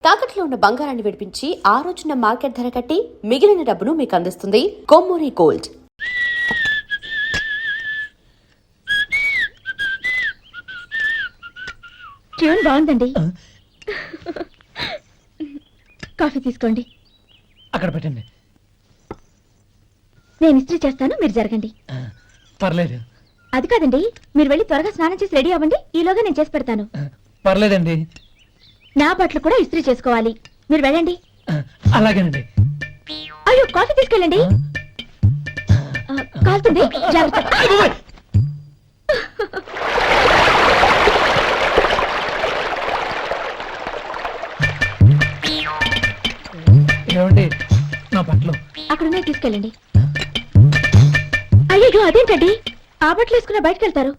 తాకట్లో ఉన్న బంగారాన్ని విడిపించి ఆ రోజున మార్కెట్ ధర కట్టి మిగిలిన డబ్బును మీకు అందిస్తుంది కొమ్మూరి గోల్డ్. ట్యూన్ బాగుందండి. కాఫీ తీసుకోండి. అక్కడ పెట్టండి. నేను ఇస్త్రీ చేస్తాను, మీరు జరగండి. పర్లేదు. అది కాదండి, మీరు వెళ్ళి త్వరగా స్నానం చేసి రెడీ అవ్వండి, ఈలోగా నేను చేసి పెడతాను. పర్లేదండి. నా బట్టలు కూడా ఇస్త్రీ చేసుకోవాలి, మీరు వెళ్ళండి. అలాగేనండి. అయ్యో, కాఫీ తీసుకెళ్ళండి. కాలుతుంది, జాగ్రత్త. ఏమండి, నా బట్టలు అక్కడున్నాయి, తీసుకెళ్ళండి. అయ్యో, అదేంటండి, ఆ బట్టలు వేసుకున్న బయటకు వెళ్తారు?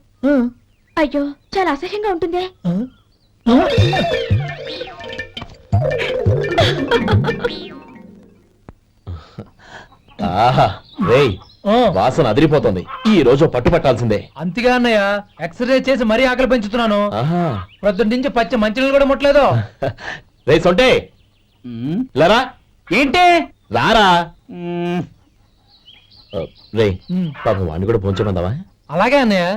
అయ్యో, చాలా అసహ్యంగా ఉంటుందే. వాసన అదిరిపోతుంది. ఈ రోజు పట్టు పట్టాల్సిందే. అంతగా అన్నయ్య, ఎక్సర్సైజ్ చేసి మరీ ఆకలి పెంచుతున్నాను. ప్రొద్దున నుంచి పచ్చి మంచినీళ్ళు కూడా ముట్టలేదు. రే సొంటే, లరా ఏంటి రారా. రే పాపం వాడిని కూడా పోంచమందావా? అలాగే అన్నయ్య.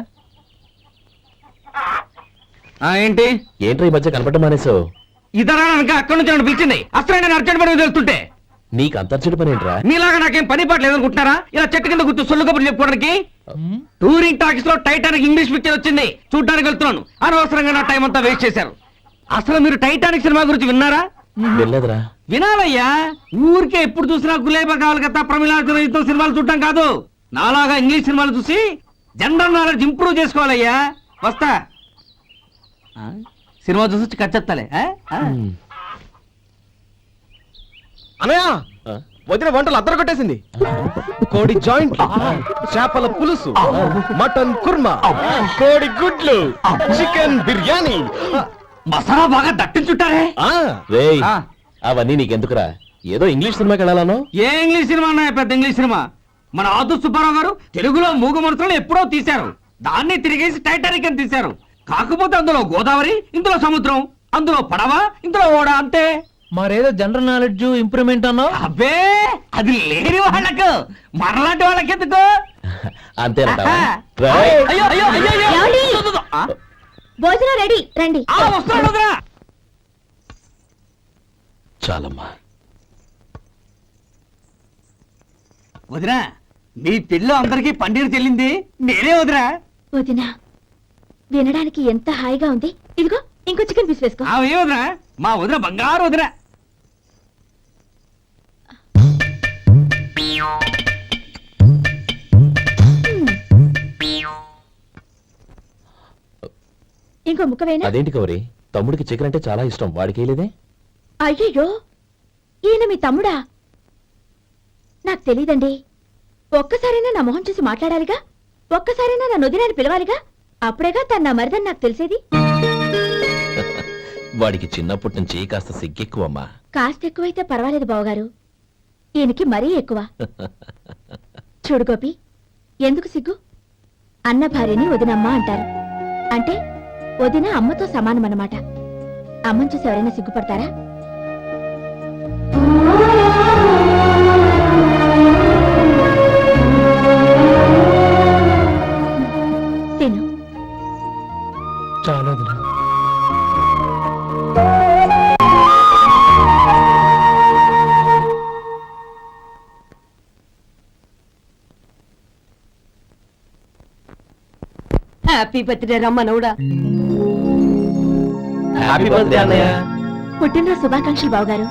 ఏంటి ఏంట్రా ఈ మధ్య కనపడటం మానేసావు? ఇతరా అక్కడి నుంచి నన్ను పిలిచింది. అసలు నేను అర్జెంట్ పని తెలుస్తుంటే నీకు అంతర్చడి పని ఏంట్రా? మీలాగా నాకేం పని పాట లేదనుకుంటున్నారా? ఇలా చెట్టు కింద గుర్తు సొల్లు కబుర్లు చెప్పుకోవడానికి. టూరింగ్ టాకీస్ లో టైటానిక్ ఇంగ్లీష్ పిక్చర్ వచ్చింది, చూడడానికి వెళ్తున్నాను. అనవసరంగా నా టైం అంతా వేస్ట్ చేశారు. అసలు మీరు టైటానిక్ సినిమా గురించి విన్నారా? వెళ్ళలేదురా. వినాలయ్యా. ఊరికే ఎప్పుడు చూసినా గులేబా కావాలి కదా, ప్రమిళాయుతం సినిమాలు చూడటం కాదు. నాలాగా ఇంగ్లీష్ సినిమాలు చూసి జనరల్ నాలెడ్జ్ ఇంప్రూవ్ చేసుకోవాలయ్యా. వస్తా. సినిమా చూసి వచ్చి కచ్చెత్తాలే. అనయా, వదిన వంటలు అద్దరు కొట్టేసింది. కోడి జాయింట్, చేపల పులుసు, మటన్ కుర్మా, కోడి గుడ్లు, చికెన్ బిర్యానీ, మసాలా బాగా దట్టించుంటారే. రేయ్ అవన్నీ నీకెందుకురా? ఏదో ఇంగ్లీష్ సినిమాకి వెళ్ళాలను. ఏ ఇంగ్లీష్ సినిమా అన్నా? పెద్ద ఇంగ్లీష్ సినిమా. మన ఆదు సుబ్బారావు గారు తెలుగులో మూగ మనుషులను ఎప్పుడో తీశారు. దాన్ని తిరిగేసి టైటానిక్ అని తీశారు. కాకపోతే అందులో గోదావరి, ఇందులో సముద్రం, అందులో పడవ, ఇందులో ఓడ, అంతే. మరేదో జనరల్ నాలెడ్జ్ ఇంప్రూవ్మెంట్ అన్నా? అబ్బే, అది లేని వాళ్ళకు, మరలాంటి వాళ్ళకి ఎందుకు? అంతేనంటావా? అయ్యో అయ్యో అయ్యో, భోజనం రెడీ, రండి. వస్తున్నాడు వదినా. చాలమ్మా. వదినా, మీ పిల్ల అందరికీ పన్నీరు చెల్లింది నేనే వదినా. వదినా, వినడానికి ఎంత హాయిగా ఉంది. ఇదిగో ఇంకో చికెన్ పీస్ వేసుకో. ఏ వదినా, మా వదిన బంగారు వదినా. ఇంకో ముక్కవేనా? అదేంటి కౌరి, తమ్ముడికి చికెన్ అంటే చాలా ఇష్టం, వాడికి వేయలేదే? అయ్యయ్యో, ఈయన మీ తమ్ముడా? నాకు తెలీదండి. ఒక్కసారైనా నా మొహం చూసి మాట్లాడాలిగా, ఒక్కసారైనా నా నొదినాన్ని పిలవాలిగా, అప్పుడేగా తన నా మరిదని నాకు తెలిసేది. వాడికి చిన్నప్పటి నుంచి కాస్త సిగ్గెక్కువమ్మా. కాస్త ఎక్కువైతే పర్వాలేదు బావగారు, ఈయనకి మరీ ఎక్కువ. చూడు గోపి, ఎందుకు సిగ్గు? అన్న భార్యని వదినమ్మ అంటారు. అంటే వదిన అమ్మతో సమానమన్నమాట. అమ్మని చూసి ఎవరైనా సిగ్గుపడతారా? తిను. చాలా హ్యాపీ బర్త్డే రమ్మనవుడా. హ్యాపీ బర్త్డే అన్నయ్య. పుట్టినరోజు శుభాకాంక్షలు బావగారు.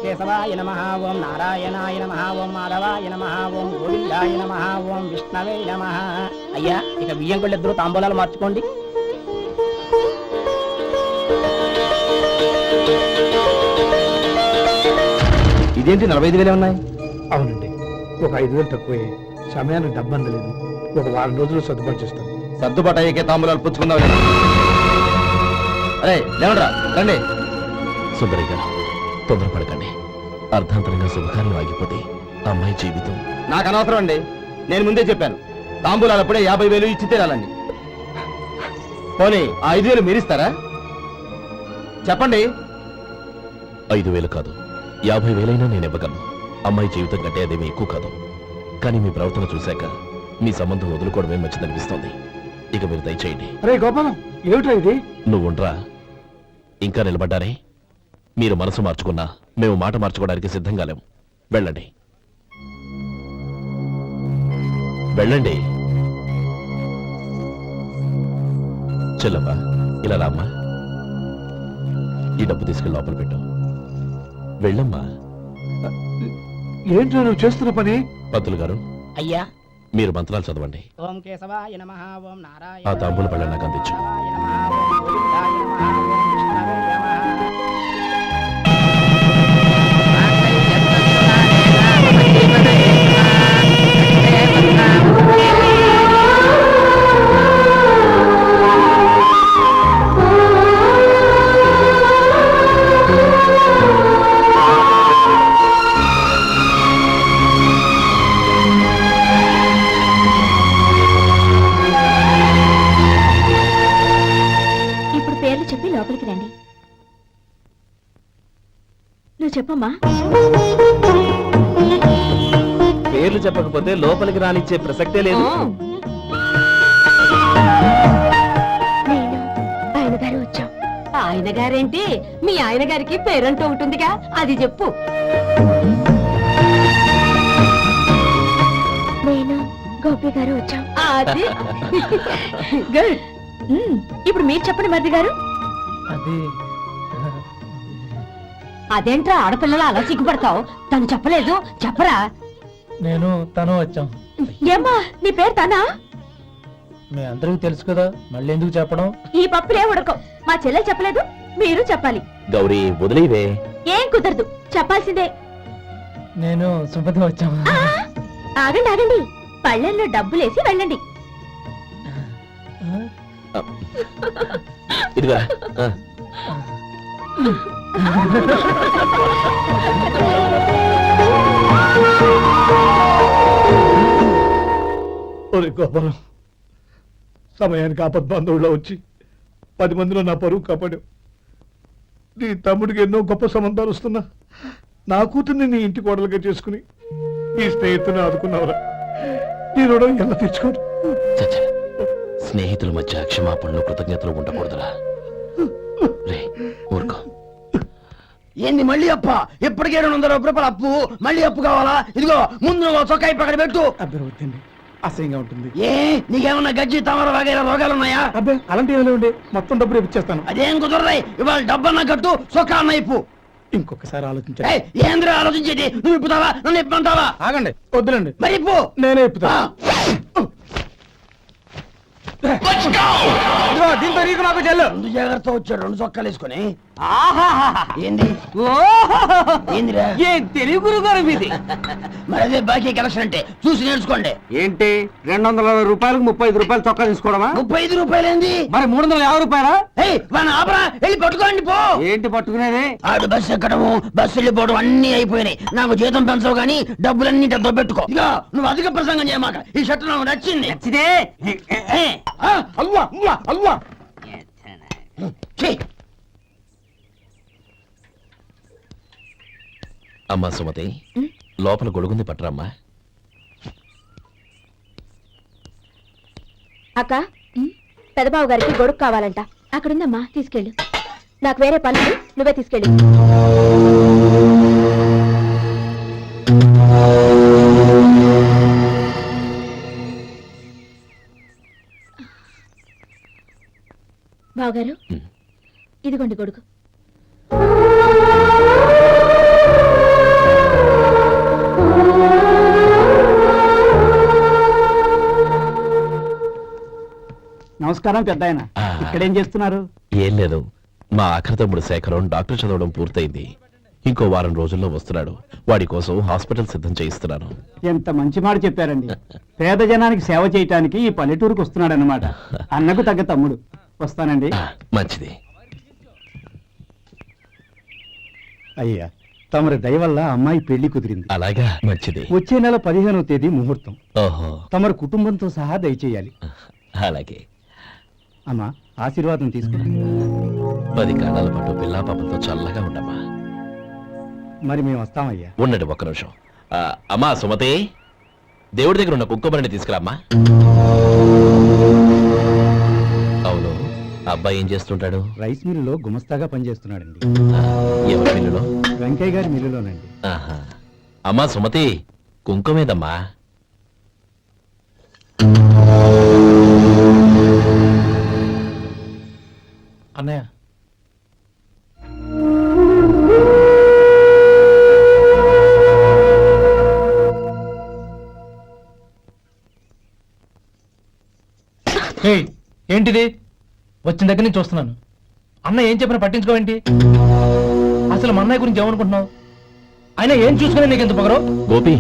కేశవాయ నమః, ఓం నారాయణాయ నమః, ఓం మాధవాయ నమః, ఓం గోవిందాయ నమః, ఓం విష్ణవే నమః. అయ్యా, ఇక బియ్యం కొళ్ళిద్దరూ తాంబూలాలు మార్చుకోండి. ఇదేంటి 45,000 ఉన్నాయి? అవునండి. ఒక 5,000 తక్కువే. సమయానికి డబ్బు అందలేదు. ఒక వారం రోజులు సర్దుబాటు చేస్తాను. సర్దుబాటు అయ్యే తాంబూలాలు పుచ్చుకుందాం. అరే లేవరా రండి. సుందరి గారు తొందరపడకండి. అర్ధాంతరంగా శుభకార్యం ఆగిపోతే అమ్మాయి జీవితం. నాకు అనవసరం అండి. నేను ముందే చెప్పాను, తాంబూలాలు అప్పుడే 50,000 ఇచ్చి తీరాలండి. పోనీ 5,000 మీరిస్తారా? చెప్పండి. 5,000 కాదు, 50,000 నేను ఇవ్వగలను. అమ్మాయి జీవితం కంటే అదేమీ ఎక్కువ కాదు. కానీ మీ ప్రవర్తన చూశాక మీ సంబంధం వదులుకోవడమే మంచిదనిపిస్తోంది. ఇక మీరు దయచేయండి. అరే గోపాలం, ఏమిటా ఇది? నువ్వుండ్రా. ఇంకా నిలబడ్డారే? మీరు మనసు మార్చుకున్నా మేము మాట మార్చుకోవడానికి సిద్ధంగా లేము. వెళ్ళండి వెళ్ళండి. చెల్లమ్మా ఇలా రామ్మా. ఈ డబ్బు తీసుకెళ్ళి లోపల పెట్టు. వెళ్ళమ్మా. ఏంటో నువ్వు చేస్తున్న పని? పంతులు గారు, అయ్యా, మీరు మంత్రాలు చదవండి. ఓం కేశవాయ నమః, ఓం ఆ నారాయణ తాంబూల పళ్ళ నాకు అందించు. ఇప్పుడు పేర్లు చెప్పి లోపలికి రండి. నువ్వు చెప్పమ్మా. పేర్లు చెప్పకపోతే లోపలికి రానిచ్చే ప్రసక్తే లేదు. నేను ఆయన గారు వచ్చాం. ఆయన గారేంటి, మీ ఆయన గారికి పేరంటూ ఉంటుందిగా, అది చెప్పు. నేను గోపి గారు వచ్చాం. అది గుడ్. ఇప్పుడు మీరు చెప్పండి మరిది గారు. అది అదేంట్రా ఆడపిల్లలు అలా సిగ్గుపడతావు? తను చెప్పలేదు, చెప్పరా. నేను తను వచ్చాం. ఏమ్మా నీ పేరు తానా? మీ అందరికీ తెలుసు కదా, మళ్ళీ ఎందుకు చెప్పడం? ఈ పప్పులే ఉడకం. మా చెల్లె చెప్పలేదు, మీరు చెప్పాలి. గౌరీ వదిలేవే. ఏం కుదరదు, చెప్పాల్సిందే. నేను సుమతి వచ్చాం. ఆ, ఆగండి ఆగండి, పళ్ళెల్లో డబ్బులేసి వెళ్ళండి. ఇదిగా ఒరే గోపాలం, సమయానికి ఆపద్బంధువుల్లో వచ్చి 10 మందిలో నా పరువు కాపాడావు. నీ తమ్ముడికి ఎన్నో గొప్ప సంబంధాలు వస్తున్నా నా కూతుర్ని నీ ఇంటి కోడలుగా చేసుకుని నీ స్నేహితుని ఆదుకున్నావురా. నీ రుణం ఎలా తెచ్చుకోరు? చచ్చా, స్నేహితుల మధ్య క్షమాపణలు కృతజ్ఞతలు ఉండకూడదురా. రే ఊరుకో. ఏంది మళ్ళీ అప్ప? ఇప్పటికే 200 రూపాయలు అప్పు, మళ్ళీ అప్పు కావాలా? ఇదిగో ముందు నువ్వు చొక్కా పక్కన పెట్టు. అబ్బే వద్దండి, అసహ్యంగా ఉంటుంది. ఏ నీకేమన్నా గజ్జి తమర వగైరా రోగాలున్నాయా? అబ్బే అలాంటి ఏమైనా ఉండే, మొత్తం డబ్బు రేపు ఇచ్చేస్తాను. అదేం కుదరదాయి. ఇవాళ డబ్బన్నా కట్టు, చొక్కా అన్న ఇప్పు. ఇంకొకసారి ఆలోచించండి. ఏయ్, ఏంద్రా ఆలోచించేది? నువ్వు ఇప్పుతావా, నన్ను ఇప్పమంటావా? ఆగండి, వద్దులండి, మరి ఇప్పు. నేనే ఇప్పుతా. దీంతో నీకు నాకు చెల్లు. ముందు జాగ్రత్త వచ్చాడు 2 చొక్కాలు వేసుకొని. ఏంది ఏందిరా? ఏ తెలుగు గురువు గారు మీది? మరి అదే బాకీ కలెక్షన్ అంటే చూసి నేర్చుకోండి. ఏంటి 220 రూపాయలకు 35 రూపాయలు చొక్కా తీసుకోవడమా? 35 రూపాయలు ఏంది? మరి 350 రూపాయలా? ఏయ్ వాడిని ఆపరా, వెళ్ళి పట్టుకోండి పో. ఏంటి పట్టుకునేది? ఆడు బస్సు ఎక్కడము, బస్సు వెళ్ళిపోవడం అన్ని అయిపోయినాయి. నాకు జీతం పెంచవు గానీ డబ్బులన్నీ డబ్బు పెట్టుకో. ఇక నువ్వు అధిక ప్రసంగం చేయమాక. ఈ షర్ట్ నాకు నచ్చింది. నచ్చితే అల్వా అల్వా అల్వా. అమ్మా సుమతి, లోపల గొడుగుంది పట్టరమ్మా. అక్క, పెదబాబు గారికి గొడుగు కావాలంట. అక్కడుందమ్మా, తీసుకెళ్ళు. నాకు వేరే పని ఉంది, నువ్వే తీసుకెళ్ళు. బావగారు, ఇదిగోండి గొడుగు. నమస్కారం పెద్ద ఆయన. ఇక్కడేం చేస్తున్నారు? ఏం లేదు, మా ఆఖరి తమ్ముడు శేఖరం డాక్టర్ చదవడం పూర్తయింది. ఇంకో వారం రోజుల్లో వస్తున్నాడు. వాడి కోసం హాస్పిటల్ సిద్ధం చేయిస్తున్నాను. ఎంత మంచి మాట చెప్పారండి. పేద జనానికి సేవ చేయటానికి ఈ పల్లెటూరుకు వస్తున్నాడు అన్నమాట. అన్నకు తగ్గ తమ్ముడు. వస్తానండి. మంచిది. అయ్యా, తమరి దయ వల్ల అమ్మాయి పెళ్లి కుదిరింది. అలాగా, మంచిది. వచ్చే నెల 15వ తేదీ ముహూర్తం. ఓహో, తమరి కుటుంబంతో సహా దయచేయాలి. అలాగే. అమ్మా, ఆశీర్వాదం తీసుకుని 10 కాలాల పాటు పిల్లా పాపలతో చల్లగా ఉండమ్మా. మరి మేము వస్తామయ్యా. ఉండండి ఒక్క నిమిషం. అమ్మా సుమతి, దేవుడి దగ్గర ఉన్న కుక్కమరిని తీసుకురామ్మా. అవును, అబ్బాయి ఏం చేస్తుంటాడు? రైస్ మిల్లులో గుమస్తాగా పనిచేస్తున్నాడండి. ఎవరి పిల్లలో? వెంకయ్య గారి మిల్లులోనండి. ఆహా. అమ్మా సుమతి, కుంకుమేదమ్మా? అన్నయ్య, ఏయ్, ఏంటిది? వచ్చిన దగ్గర నుంచి చూస్తున్నాను. అన్న ఏం చెప్పినా పట్టించుకోవేంటి? అసలు మా అన్నయ్య గురించి ఏమనుకుంటున్నావు? ఆయన ఏం చూసుకుని నీకు ఎంత పొగరు? గోపి,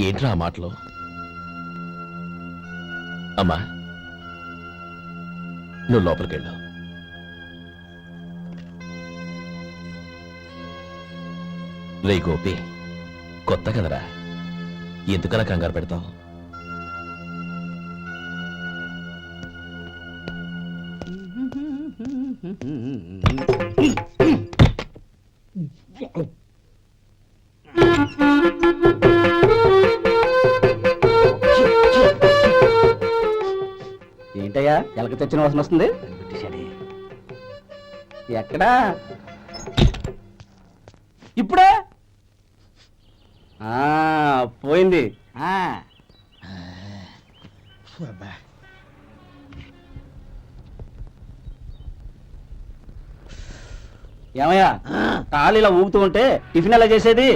ఏంట్రా ఆ మాటలు? అమ్మా, నువ్వు లోపలికెళ్ళు. రే గోపి, కొత్త కదరా, ఎందుకలా కంగారు పెడతావు? ఏంటయ్యా, ఎలక తెచ్చిన వాసన వస్తుంది? ఎక్కడా? ఇప్పుడే పోయింది. ఏమయ్యా, కాలు ఇలా ఊపుతూ ఉంటే టిఫిన్ ఎలా చేసేది?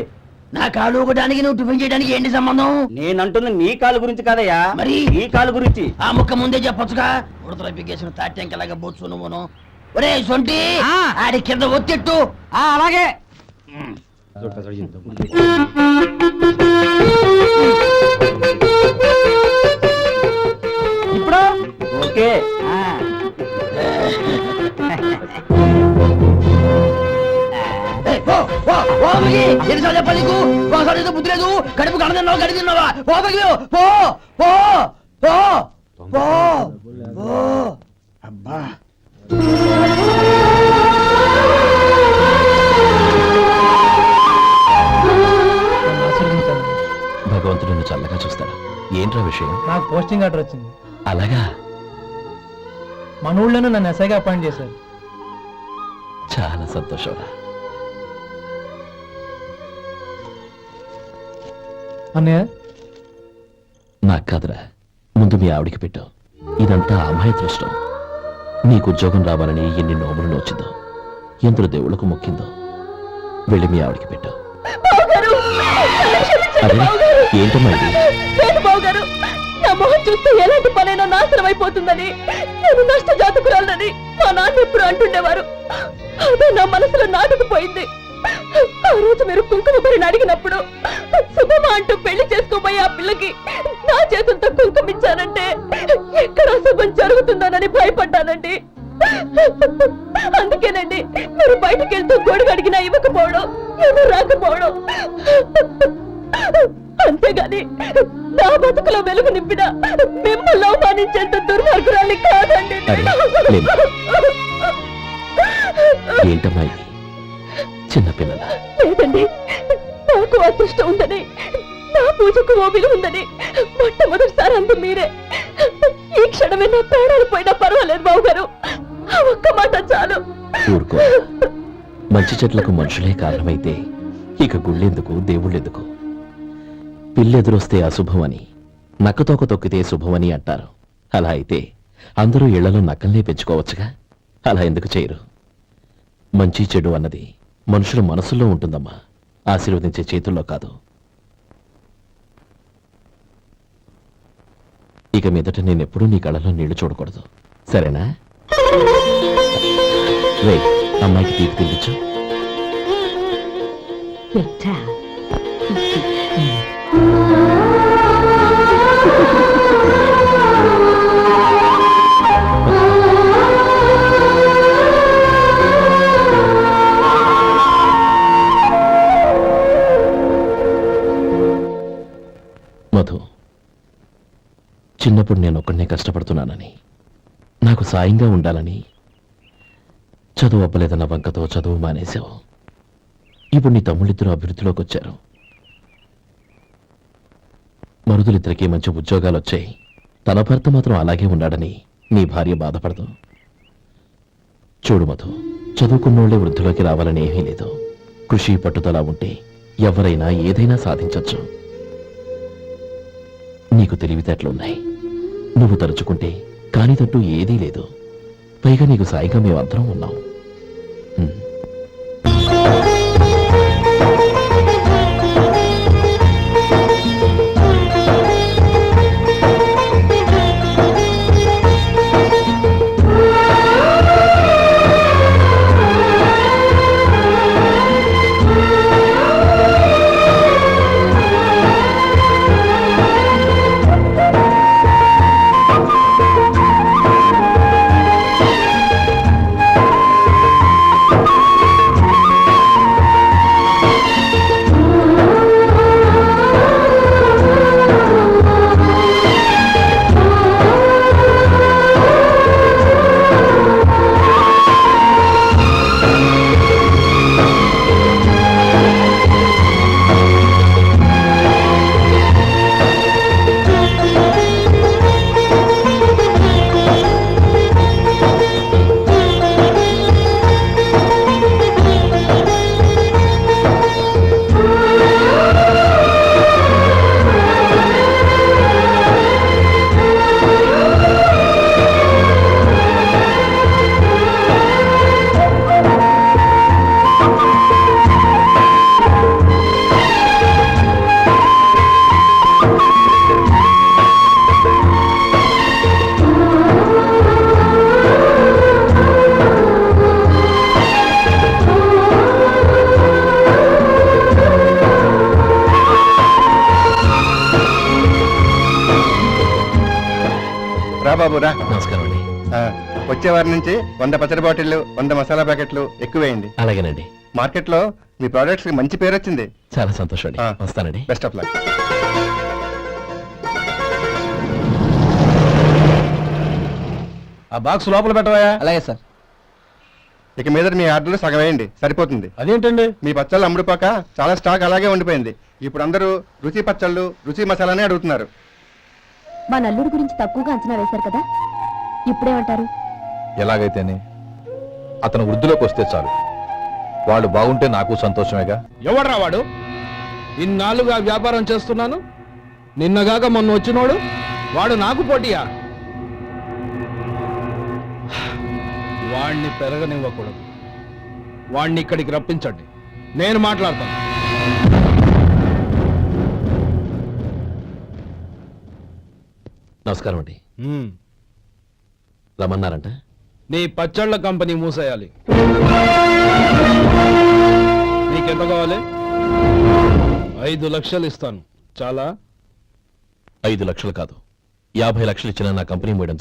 నా కాలు ఊగడానికి నువ్వు టిఫిన్ చేయడానికి ఏంటి సంబంధం? నేనంటుంది నీ కాలు గురించి కాదయ్యా, మరి ఈ కాలు గురించి. ఆ ముక్క ముందే చెప్పొచ్చుగా. ఉడతలో పిగేసిన తాట్యంకలాగా బొచ్చు నువ్వును. ఒరే సొంటి, ఆడి కింద ఒత్తిట్టు. అలాగే. ఇప్పుడు ఓకే. ఎన్నిసార్లు చెప్పాలి నీకు? ఒకసారి ఏదో బుద్ధి లేదు. కడుపు గడ తిన్నావా, గడి తిన్నావా? పో బయటికి పో, పో, పో, పో, పో. అబ్బా, నన్ను ఆశీర్వదించాను. భగవంతుడు నిన్ను చల్లగా చూస్తాడు. ఏంట్రా విషయం? నాకు పోస్టింగ్ ఆర్డర్ వచ్చింది. అలాగా, మన ఊళ్ళోనే నన్ను ఎస్ఐగా అపాయింట్ చేశారు. చాలా సంతోషంరా. అన్నయ్య, నాకు కాదురా, ముందు మీ ఆవిడికి పెట్టు. ఇదంతా అమ్మాయి దృష్టం. నీకు ఉద్యోగం రావాలని ఎన్ని నోములు నోచిందో, ఎందరు దేవుళ్లకు మొక్కిందో. వెళ్ళి మీ ఆవిడికి పెట్టు. అదే, ఏంటమ్మా ఇది? బావగారు, నా మొహం చూస్తే ఎలాంటి పనైనా నాశనం అయిపోతుందని, నేను నష్ట జాతకురాలని మా నాన్న ఎప్పుడు అంటుండేవారు. అదే నా మనసులో నాటుకుపోయింది. ఆ రోజు మీరు కుంకుమ భరిని అడిగినప్పుడు శుభమా అంటూ పెళ్లి చేసుకోబోయే ఆ పిల్లకి నా చేతులతో కుంకుమిచ్చానంటే ఎక్కడ అశుభం జరుగుతుందోనని భయపడ్డానండి. అందుకేనండి మీరు బయటికి వెళ్తూ గొడుగు అడిగినా ఇవ్వకపోవడం, ఎవరు రాకపోవడం. అంతేగాని నా బతుకులో వెలుగు నింపిన మిమ్మల్ని అవమానించేంత దుర్మార్గురాలి కాదండి. ఏంటమ్మా ఇది? చిన్నపిల్లల లేదండి, నాకు అదృష్టం ఉందని, నా పూజకు ఓ విలువ ఉందని మొట్టమొదటిసారి అంత మీరే. ఈ క్షణమే నా ప్రాణాలు పోయినా పర్వాలేదు బావగారు, ఆ ఒక్క మాట చాలు. ఊరుకో. మంచి చెట్లకు మనుషులే కారణమైతే ఇక గుళ్ళెందుకు, దేవుళ్ళెందుకు? పిల్లెదురొస్తే అశుభమని, నక్కతోక తొక్కితే శుభమని అంటారు. అలా అయితే అందరూ ఇళ్లలో నక్కల్నే పెంచుకోవచ్చుగా. అలా ఎందుకు చేయరు? మంచి చెడు అన్నది మనుషుల మనసుల్లో ఉంటుందమ్మా, ఆశీర్వదించే చేతుల్లో కాదు. ఇక మీదట నేనెప్పుడూ నీ కళ్ళలో నీళ్లు చూడకూడదు, సరేనా? రే, అమ్మాయికి తీపి తినిపించు. ఎట్టా మధు, చిన్నప్పుడు నేను ఒక్కడనే కష్టపడుతున్నానని, నాకు సాయంగా ఉండాలని చదువు అవ్వలేదన్న వంకతో చదువు మానేశావు. ఇప్పుడు నీ తమ్ముళ్ళిద్దరూ అభివృద్ధిలోకి వచ్చారు. మరుదులిద్దరికీ మంచి ఉద్యోగాలు వచ్చాయి. తన భర్త మాత్రం అలాగే ఉన్నాడని నీ భార్య బాధపడదు. చూడు మధు, చదువుకున్నోళ్లే వృద్ధిలోకి రావాలని ఏమీ లేదు. కృషి పట్టుదల ఉంటే ఎవరైనా ఏదైనా సాధించొచ్చు. నీకు తెలివితేటలున్నాయి. నువ్వు తలుచుకుంటే కానిదంటూ ఏదీ లేదు. పైగా నీకు సాయిగా మేమందరం ఉన్నాం. రా బాబు రా. నమస్కారం అండి. వచ్చే వారి నుంచి 100 పచ్చడి బాటిళ్లు 100 మసాలా ప్యాకెట్లు ఎక్కువేయండి. అలాగేనండి. మార్కెట్లో మీ ప్రోడక్ట్స్ కి మంచి పేరు వచ్చింది. చాలా సంతోషం అండి. వస్తానండి. Best of luck. ఆ బాక్స్ లోపల పెట్టవా? అలాగే సార్. ఇక మీద మీ ఆర్డర్లు సగం వేయండి, సరిపోతుంది. అదేంటండి? మీ పచ్చళ్ళు అమ్ముడుపోక చాలా స్టాక్ అలాగే ఉండిపోయింది. ఇప్పుడు అందరూ రుచి పచ్చళ్ళు రుచి మసాలానే అడుగుతున్నారు. మా నల్లుడి గురించి తక్కువగా అంచనా వేశారు కదా, ఇప్పుడేమంటారు? ఎలాగైతేనే అతను వృద్ధిలోకి వస్తే చాలు. వాడు బాగుంటే నాకు సంతోషమేగా. ఎవడ్రా వాడు? ఇన్నాళ్ళుగా వ్యాపారం చేస్తున్నాను, నిన్నగాక మొన్న వచ్చినోడు వాడు నాకు పోటీయా? వాణ్ణి పెరగనివ్వకూడదు. వాణ్ణి ఇక్కడికి రప్పించండి, నేను మాట్లాడతాను. నమస్కారం అండి. రమ్మన్నారంట? నీ పచ్చళ్ళ కంపెనీ మూసేయాలి. నీకెంత కావాలి? 5 లక్షలు ఇస్తాను. చాలా? 5 లక్షలు కాదు, 50 లక్షలు ఇచ్చినా నా కంపెనీ మూయడం